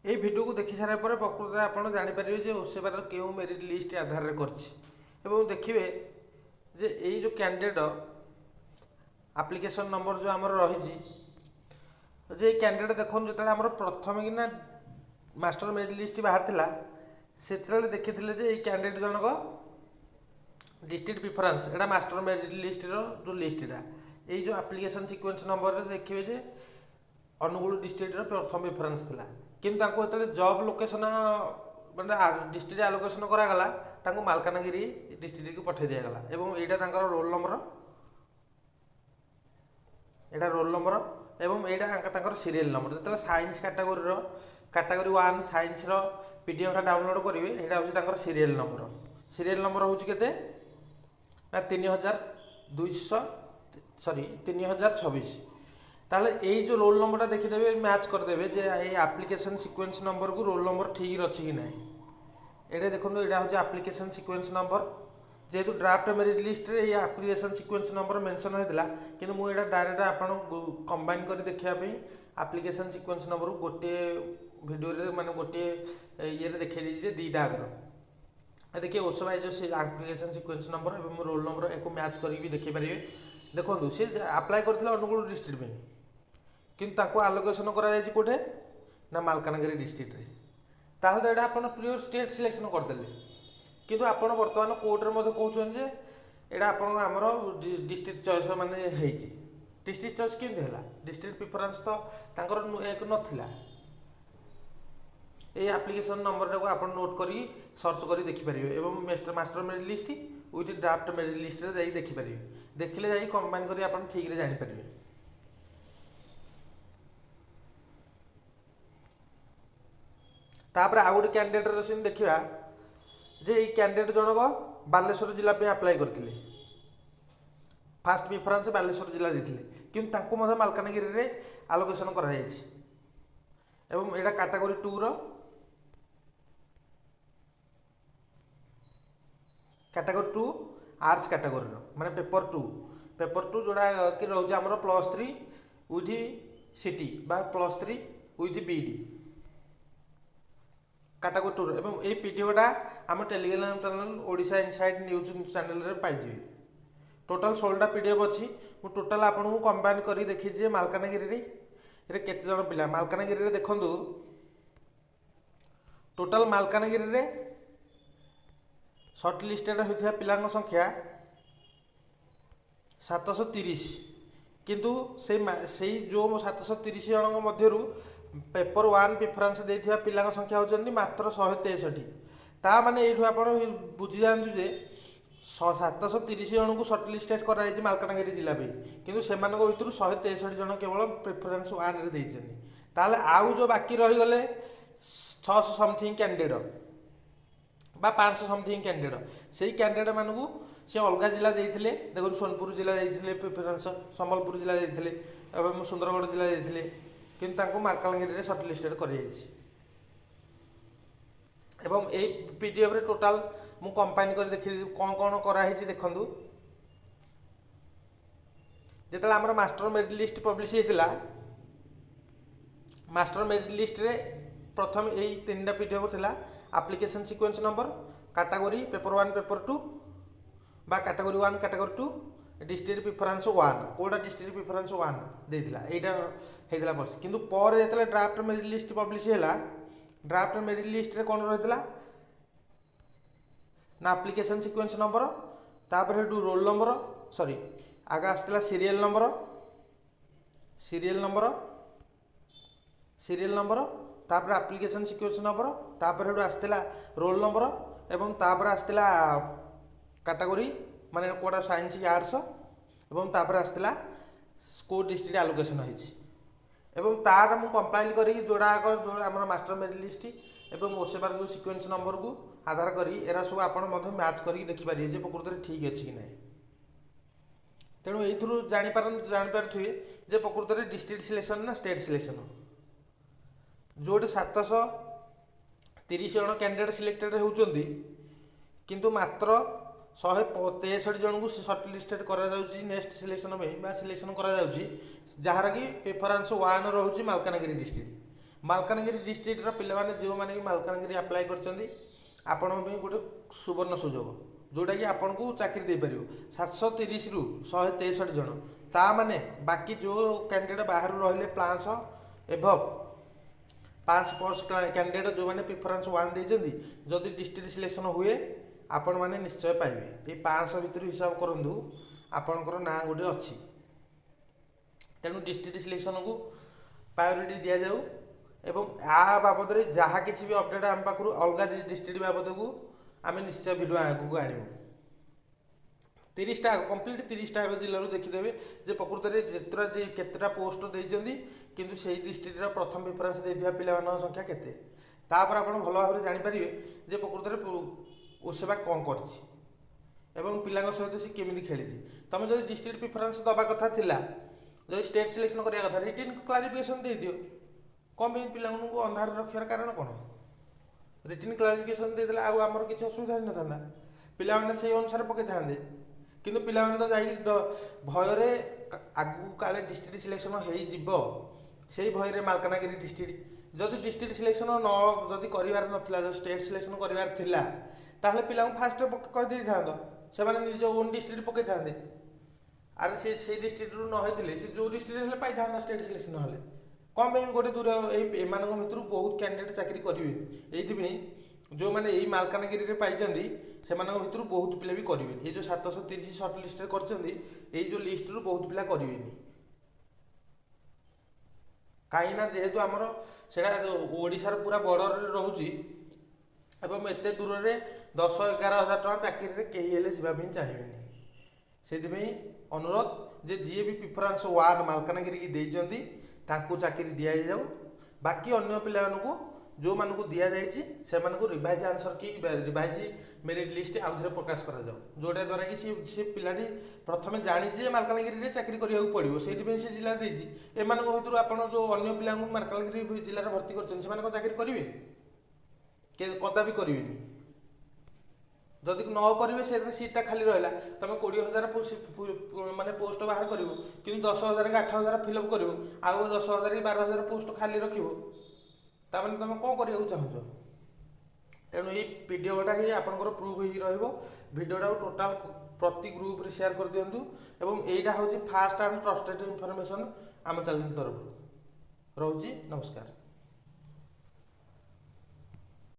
এই ভিডিওକୁ ଦେଖି ସାରିବା ପରେ ପ୍ରକୃତରେ ଆପଣ ଜାଣିପାରିବେ ଯେ ଓସେବାର କେଉଁ ମେରିଟ୍ ଲିଷ୍ଟ ଆଧାରରେ କରିଛି ଏବଂ ଦେଖିବେ ଯେ ଏଇ ଯେଉଁ କ୍ୟାଣ୍ଡିଡେଟ୍ ଆପ୍ଲିକେସନ୍ ନମ୍ବର ଯେଉଁ ଆମର ରହିଛି ଯେ ଏଇ କ୍ୟାଣ୍ଡିଡେଟ୍ ଦେଖନ୍ତୁ ଯେତେବେଳେ ଆମର ପ୍ରଥମେ କିନା ମାଷ୍ଟର ମେରିଟ୍ ଲିଷ୍ଟ ବାହାରିଥିଲା ସେତେବେଳେ ଦେଖିଥିଲେ ଯେ ଏଇ କ୍ୟାଣ୍ଡିଡେଟ୍ ଜଣକ डिस्ट्रिक्ट प्रिफरेन्स एटा मास्टर मेरिट लिस्टर जो लिस्टा यही जो आप्लिकेसन सिक्वेन्स नंबर देखिए जे अनुगुल डिस्ट्रिक्टर प्रथम प्रिफरेन्स था किंतु जो जॉब लोकेशन मैंने डिस्ट्रिक्ट आलोकेशन करागला मालकानगिरी डिस्ट्रिक्ट को पठे दिगला और यहाँ रोल नंबर यहाँ रोल नंबर और यहाँ सीरियल नंबर जो science category 1 science PDF download करेंगे यहाँ हूँ सीरियल नंबर हूँ के ना 3226 ताले यही जो रोल नंबर देखीदे मैच करदे जे ये आप्लिकेसन सिक्वेन्स नंबर को रोल नंबर ठीक अच्छी कि ना ये देखो यहाँ हूँ आप्लिकेसन सिक्वेन्स नंबर जेहेतु ड्राफ्ट मेरिट लिस्ट रे ये आप्लिकेसन सिक्वेन्स नंबर मेंशन होता कि मुझे डायरेक्ट आपन कंबाइन कर देखापी आप्लिकेसन सिक्वेन्स नंबर गोटे भिडियो माने गोटे ये देखे दीजिए दीटा आगर देखिए ओसो जो से आप्लिकेसन सिक्वेन्स नंबर और रोल नंबर एक मैच करके देखिपारे देखो सी आप्लाय करथिले अनुगुल डिस्ट्रिक्ट में किंतु आलोकेशन करोटे ना मालकानगिरी डिस्ट्रिक्ट रे ताहले तो यहाँ आप प्रिय स्टेट सिलेक्शन करदे किंतु आपड़ बर्तमान कोर्टे कहते जे यहाँ आप आमर डिस्ट्रिक्ट चॉइस माने डिस्ट्रिक्ट चॉइस केमती है डिस्ट्रिक्ट प्रिफरेन्स तो एक नाला ये आप्लिकेसन नंबर टाक आप नोट कर सर्च कर देखिपारे और master merit list with draft merit list देखिपारे देखिले जाई कंबाइन कर आप ठीक जापर तापर आउ गोटे कैंडिडेट सीन देखा जे ये कैंडिडेट जनक बालेश्वर जिला पे अप्लाई करते फास्ट प्रिफरेन्स बालेश्वर जिला देते किंतु मालकानगिरी रे आलोकेशन कर कैटेगोरी 2 कैटेगोरी 2 आर्ट्स कैटेगोरी माने पेपर 2 जोड़ा कि रोज आमर +3 विथ सिटी बा +3 विथ बीडी कैटेगोरी 2 एवं ये पीडीएफटा आम Telegram channel Odisha inside news channel रे पाइबे टोटाल 16टा पीडीएफ अच्छी मु टोटाल आपको कंबाइन कर देखी मालकानगिरी रे केते जन पिला मालकानगिरी रे देखंतु टोटाल मालकानगिरी रे सर्ट लिस्टेड होता पिलांग संख्या 730 किंतु से जो 730 जन मध्य पेपर 1 प्रिफरेन्स देथिबा पिलांग संख्या होचंदी मात्र 163 ता माने एठु आपण बुझी जानतु जे 730 जन को सर्ट लिस्टेड कराई मालकानगिरी जिला पे किंतु सेमानक भितर 163 जन केवल प्रिफरेन्स 1 रे देइछन्ती ताले आउ जो बाकी रही गले 600 समथिंग कैंडिडेट बा 500 समथिंग कैंडिडेट से कैंडिडेट मानू से अलग जिला देते देखो सोनपुर जिला देते प्रिफरेन्स संबलपुर जिला देते सुंदरगढ़ जिला देते किंतु मालकानगिरी सर्ट लिस्टेड कर पीडीएफ रे टोटाल मु कंबाइन कर देखी कौन कौन कराई देखूँ जिते आमर मास्टर मेरिट लिस्ट पब्लिश होता मास्टर मेरिट लिस्ट रे प्रथम यही 3टा पीडीएफ थिला application sequence number category paper 1 paper 2 बा कैटेगोरी 1 कैटेगोरी 2 डिस्ट्रिक्ट प्रिफरेन्स 1 कोड़ा डिस्ट्रिक्ट प्रिफरेन्स 1 देइथिला एटा हेइथिला बस किंतु पर जेतले ड्राफ्ट मेरिट लिस्ट पब्लिश हैला ड्राफ्ट मेरिट लिस्ट रे कोन रहितला ना आप्लिकेसन सिक्वेन्स नंबर तापर हेटू रोल नंबर सॉरी आगे आस्थिला सीरियल नंबर तापर आप्लिकेसन सिक्वेन्स नंबर तापर हेटू आस्थिला रोल नंबर एवं तापर आस्थिला कैटेगोरी माने कोडा साइंस आर्ट्स एवं तापर आस्थिला स्कूल डिस्ट्रिक्ट आलोकेशन होइछि एवं तार मु कंपाइल करी जोड़ा आमर मास्टर मेरिट लिस्ट एवं ओसेबार जो सिक्वेन्स नंबर को आधार करी एरा सब आपण मध्य मैच करी देखि पारिए जे प्रकृति ठीक अछि कि नै तेणु एथुरु जानि पारुथिबे जे प्रकृति डिस्ट्रिक्ट सिलेक्शन ना स्टेट सिलेक्शन जोटे 730 जन कैंडिडेट सिलेक्टेड होउचंदी किंतु मात्र 163 जन को सर्ट लिस्टेड करा जाउची नेक्स्ट सिलेक्शन में बा सिलेक्शन करा जाउची जहार कि प्रेफरेंस 1 रहउची मालकानगिरी डिस्ट्रिक्ट ମାଲକାନଗିରି ଡିଷ୍ଟ୍ରିକ୍ଟର ପିଲାମାନେ ଯେଉଁମାନେ ବି ମାଲକାନଗିରି ଆପ୍ଲାଏ କରିଛନ୍ତି ଆପଣଙ୍କ ପାଇଁ ଗୋଟେ ସୁବର୍ଣ୍ଣ ସୁଯୋଗ, ଯେଉଁଟାକି ଆପଣଙ୍କୁ ଚାକିରି ଦେଇପାରିବ। 730ରୁ 163 ଜଣ, ତା ମାନେ ବାକି ଯେଉଁ କ୍ୟାଣ୍ଡିଡେଟ୍ ବାହାରୁ ରହିଲେ 500 ଏଭବ୍ 5 ପୋଷ୍ଟ କ୍ୟାଣ୍ଡିଡେଟ୍ ଯେଉଁମାନେ ପ୍ରିଫରେନ୍ସ 1 ଦେଇଛନ୍ତି, ଯଦି ଡିଷ୍ଟ୍ରିକ୍ଟ ସିଲେକ୍ସନ୍ ହୁଏ ଆପଣମାନେ ନିଶ୍ଚୟ ପାଇବେ। ଏଇ 500 ଭିତରୁ ହିସାବ କରନ୍ତୁ ଆପଣଙ୍କର ନାଁ ଗୋଟେ ଅଛି। ତେଣୁ ଡିଷ୍ଟ୍ରିକ୍ଟ ସିଲେକ୍ସନକୁ ପ୍ରାୟୋରିଟି ଦିଆଯାଉ ଏବଂ ଆ ବାବଦରେ ଯାହା କିଛି ବି ଅପଡ଼େଟ୍ ଆମ ପାଖରୁ ଅଲଗା ଡିଷ୍ଟ୍ରିକ୍ଟ ବାବଦକୁ ଆମେ ନିଶ୍ଚୟ ଭିଡ଼ିଓ ଆଗକୁ ଆଣିବୁ। 30ଟା କମ୍ପ୍ଲିଟ୍ 30ଟା ଜିଲ୍ଲାରୁ ଦେଖିଦେବେ ଯେ ପ୍ରକୃତରେ କେତେଟା ପୋଷ୍ଟ ଦେଇଛନ୍ତି, କିନ୍ତୁ ସେଇ ଡିଷ୍ଟ୍ରିକ୍ଟର ପ୍ରଥମ ପ୍ରିଫରେନ୍ସ ଦେଇଥିବା ପିଲାମାନଙ୍କ ସଂଖ୍ୟା କେତେ। ତାପରେ ଆପଣ ଭଲ ଭାବରେ ଜାଣିପାରିବେ ଯେ ପ୍ରକୃତରେ ଓସେବା କ'ଣ କରିଛି ଏବଂ ପିଲାଙ୍କ ସହିତ ସେ କେମିତି ଖେଳିଛି। ତୁମେ ଯଦି ଡିଷ୍ଟ୍ରିକ୍ଟ ପ୍ରିଫରେନ୍ସ ଦେବା କଥା ଥିଲା, ଯଦି ଷ୍ଟେଟ୍ ସିଲେକ୍ସନ୍ କରିବା କଥା, ରିଟିନ୍ କ୍ଲାରିଫିକେସନ୍ ଦେଇଦିଅ। କ'ଣ ପାଇଁ ପିଲାମାନଙ୍କୁ ଅନ୍ଧାରରେ ରଖିବାର କାରଣ କ'ଣ? ରିଟିନ୍ କ୍ଲାରିଫିକେସନ୍ ଦେଇଦେଲେ ଆଉ ଆମର କିଛି ଅସୁବିଧା ହୋଇନଥାନ୍ତା, ପିଲାମାନେ ସେଇ ଅନୁସାରେ ପକାଇଥାନ୍ତେ। କିନ୍ତୁ ପିଲାମାନେ ତ ଯାଇ ଭୟରେ ଆଗକୁ କାଳେ ଡିଷ୍ଟ୍ରିକ୍ଟ ସିଲେକ୍ସନ୍ ହେଇଯିବ, ସେଇ ଭୟରେ ମାଲକାନଗିରି ଡିଷ୍ଟ୍ରିକ୍ଟ ଯଦି ଡିଷ୍ଟ୍ରିକ୍ଟ ସିଲେକ୍ସନ୍ ଯଦି କରିବାର ନଥିଲା, ଯଦି ଷ୍ଟେଟ୍ ସିଲେକ୍ସନ୍ କରିବାର ଥିଲା, ତାହେଲେ ପିଲାଙ୍କୁ ଫାଷ୍ଟ କହିଦେଇଥାନ୍ତ, ସେମାନେ ନିଜ ଓନ୍ ଡିଷ୍ଟ୍ରିକ୍ଟ ପକାଇଥାନ୍ତେ। ଆରେ ସେଇ ଡିଷ୍ଟ୍ରିକ୍ଟରୁ ନ ହେଇଥିଲେ ସେ ଯେଉଁ ଡିଷ୍ଟ୍ରିକ୍ଟ ହେଲେ ପାଇଥାନ୍ତା ଷ୍ଟେଟ୍ ସିଲେକ୍ସନ୍ ନହେଲେ। କ'ଣ ପାଇଁ ଗୋଟେ ଦୂର ଏମାନଙ୍କ ଭିତରୁ ବହୁତ କ୍ୟାଣ୍ଡିଡେଟ୍ ଚାକିରି କରିବେନି। ଏଇଥିପାଇଁ ଯେଉଁମାନେ ଏଇ ମାଲକାନଗିରିରେ ପାଇଛନ୍ତି ସେମାନଙ୍କ ଭିତରୁ ବହୁତ ପିଲା ବି କରିବେନି। ଏଇ ଯେଉଁ 730 ସର୍ଟ ଲିଷ୍ଟରେ କରିଛନ୍ତି, ଏଇ ଯେଉଁ ଲିଷ୍ଟରୁ ବହୁତ ପିଲା କରିବେନି। କାହିଁକିନା ଯେହେତୁ ଆମର ସେଇଟା ଓଡ଼ିଶାର ପୁରା ବର୍ଡ଼ରରେ ରହୁଛି ଏବଂ ଏତେ ଦୂରରେ 10-11 ହଜାର ଟଙ୍କା ଚାକିରିରେ କେହି ହେଲେ ଯିବା ପାଇଁ ଚାହିଁବେନି। ସେଥିପାଇଁ ଅନୁରୋଧ ଯେ ଯିଏ ବି ପ୍ରିଫରେନ୍ସ 1 ମାଲକାନଗିରିକି ଦେଇଛନ୍ତି ତାଙ୍କୁ ଚାକିରି ଦିଆଯାଉ। ବାକି ଅନ୍ୟ ପିଲାମାନଙ୍କୁ ଯେଉଁମାନଙ୍କୁ ଦିଆଯାଇଛି ସେମାନଙ୍କୁ ରିଭାଇଜ୍ ଆନ୍ସର କି ରିଭାଇଜ୍ ମେରିଟ୍ ଲିଷ୍ଟ ଆଉଥରେ ପ୍ରକାଶ କରାଯାଉ, ଯେଉଁଟା ଦ୍ୱାରା କି ସେ ପିଲାଟି ପ୍ରଥମେ ଜାଣିଛି ଯେ ମାଲକାନଗିରିରେ ଚାକିରି କରିବାକୁ ପଡ଼ିବ, ସେଇଥିପାଇଁ ସେ ଜିଲ୍ଲା ଦେଇଛି। ଏମାନଙ୍କ ଭିତରୁ ଆପଣ ଯେଉଁ ଅନ୍ୟ ପିଲାଙ୍କୁ ମାଲକାନଗିରି ଜିଲ୍ଲାରେ ଭର୍ତ୍ତି କରିଛନ୍ତି ସେମାନେ କ'ଣ ଚାକିରି କରିବେ? କଦାପି କରିବେନି। ଯଦି ନ କରିବେ ସେଥିରେ ସିଟ୍ଟା ଖାଲି ରହିଲା, ତୁମେ 20,000 ମାନେ ପୋଷ୍ଟ ବାହାର କରିବ, କିନ୍ତୁ 10,000 କି 8,000 ଫିଲ୍ଅପ୍ କରିବ, ଆଉ 10,000 କି 12,000 ପୋଷ୍ଟ ଖାଲି ରଖିବ, ତାମାନେ ତୁମେ କ'ଣ କରିବାକୁ ଚାହୁଁଛ? ତେଣୁ ଏଇ ଭିଡ଼ିଓଟା ହିଁ ଆପଣଙ୍କର ପ୍ରୁଭ୍ ହେଇକି ରହିବ। ଭିଡ଼ିଓଟାକୁ ଟୋଟାଲ୍ ପ୍ରତି ଗ୍ରୁପ୍ରେ ସେୟାର କରିଦିଅନ୍ତୁ ଏବଂ ଏଇଟା ହେଉଛି ଫାଷ୍ଟ ଆଣ୍ଡ ଟ୍ରଷ୍ଟେଡ୍ ଇନଫର୍ମେସନ୍ ଆମ ଚ୍ୟାନେଲ୍ ତରଫରୁ। ରହୁଛି, ନମସ୍କାର।